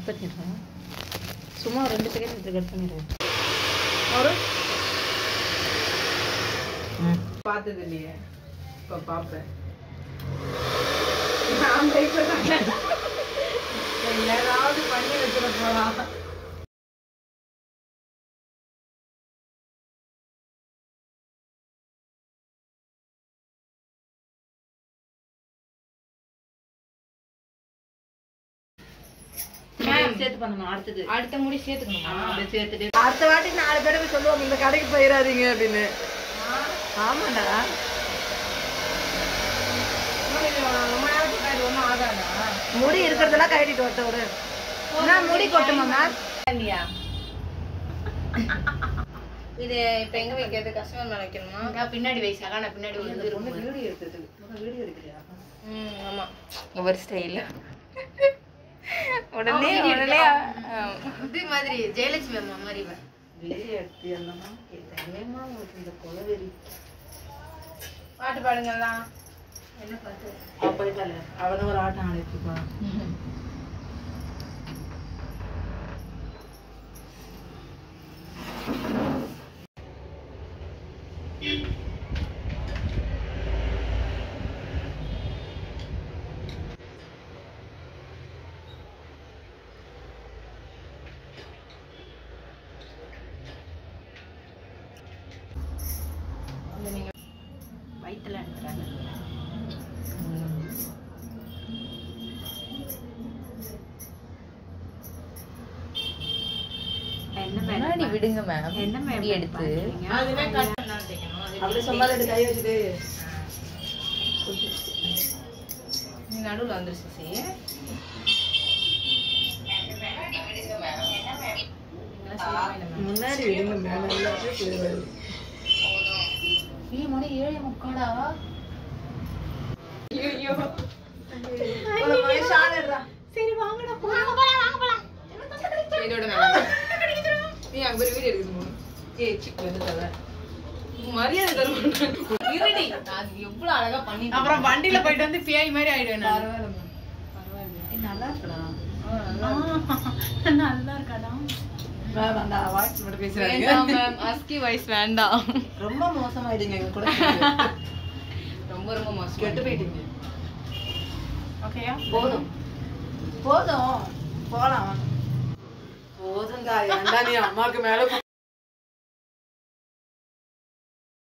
பண்ணிடுறேன். சும்மா 2 செகண்ட் எடுத்து கட் பண்ணிடுறேன். ஒரு பார்த்தது இல்லையே, இப்போ பார்ப்பேன். நான் ஏதாவது பண்ணி வச்சுட போகலாம். சேர்த்து பண்ணணும். அடுத்த முடி சேர்த்துக்கணுமா? சேர்த்துட்டு அடுத்த வாட்டி 4 பேருக்கு சொல்லுவாங்க இந்த கடைக்கு போயிடாதீங்க அப்படின்னு. ஆமாண்டா, முடி இருக்கிறதெல்லாம் கட்டிட்டு வரத்த விடு. முடி கொட்டுமா இல்லையா? இது இப்ப எங்க வைக்கிறது? கஸ்டமர் மேல வைக்கணுமா? பின்னாடி வைசாக நான் பின்னாடி வந்து வீடியோ எடுக்கிறியா? ஆமா, ஒரு ஸ்டைல். உடனே இது மாதிரி ஜெயலட்சுமி அம்மா மாதிரி பாட்டு பாடுங்களா? என்ன பாட்டு? அவன ஒரு ஆட்டம் ஆடிச்சுப்பா. நீங்க வயிற்றுல எடுத்துறாங்க. முன்னாடி விடுங்க மேம். என்ன மேம் எடுத்து அதுவே கட் பண்ணா தேக்கணும். அப்படி சொல்லாத, கை வச்சுட்டு நீ நடுவுல வந்துருச்சு. முன்னாடி விடுங்க மேம். மணி 7:45. ஐயோ, சரி வாங்கடா போலாம். இதோட நீ அங்க போய் வீடியோ எடுக்கணும். மரியாதை தர மாட்டேன். இருடி, அது எவ்வளவு அழகா பண்ணி அப்புறம் வண்டியில போயிட்டு வந்து பேய் மாதிரி ஆயிடுவேன். பரவாயில்ல, நல்லா இருக்கடா. நல்லா இருக்காடா. வாய்ஸ் மட்டும் பேசுறாங்க. அஸ்கி வாய்ஸ் வேண்டாம். ரொம்ப மோசமாயிடுங்க எங்க கூட. ரொம்ப ரொம்ப மோசம். கெட்டு போயிட்டீங்க. ஓகேயா? போதும் போலாம். போதுங்க. ஏன்டா நீ அம்மாக்கு மேல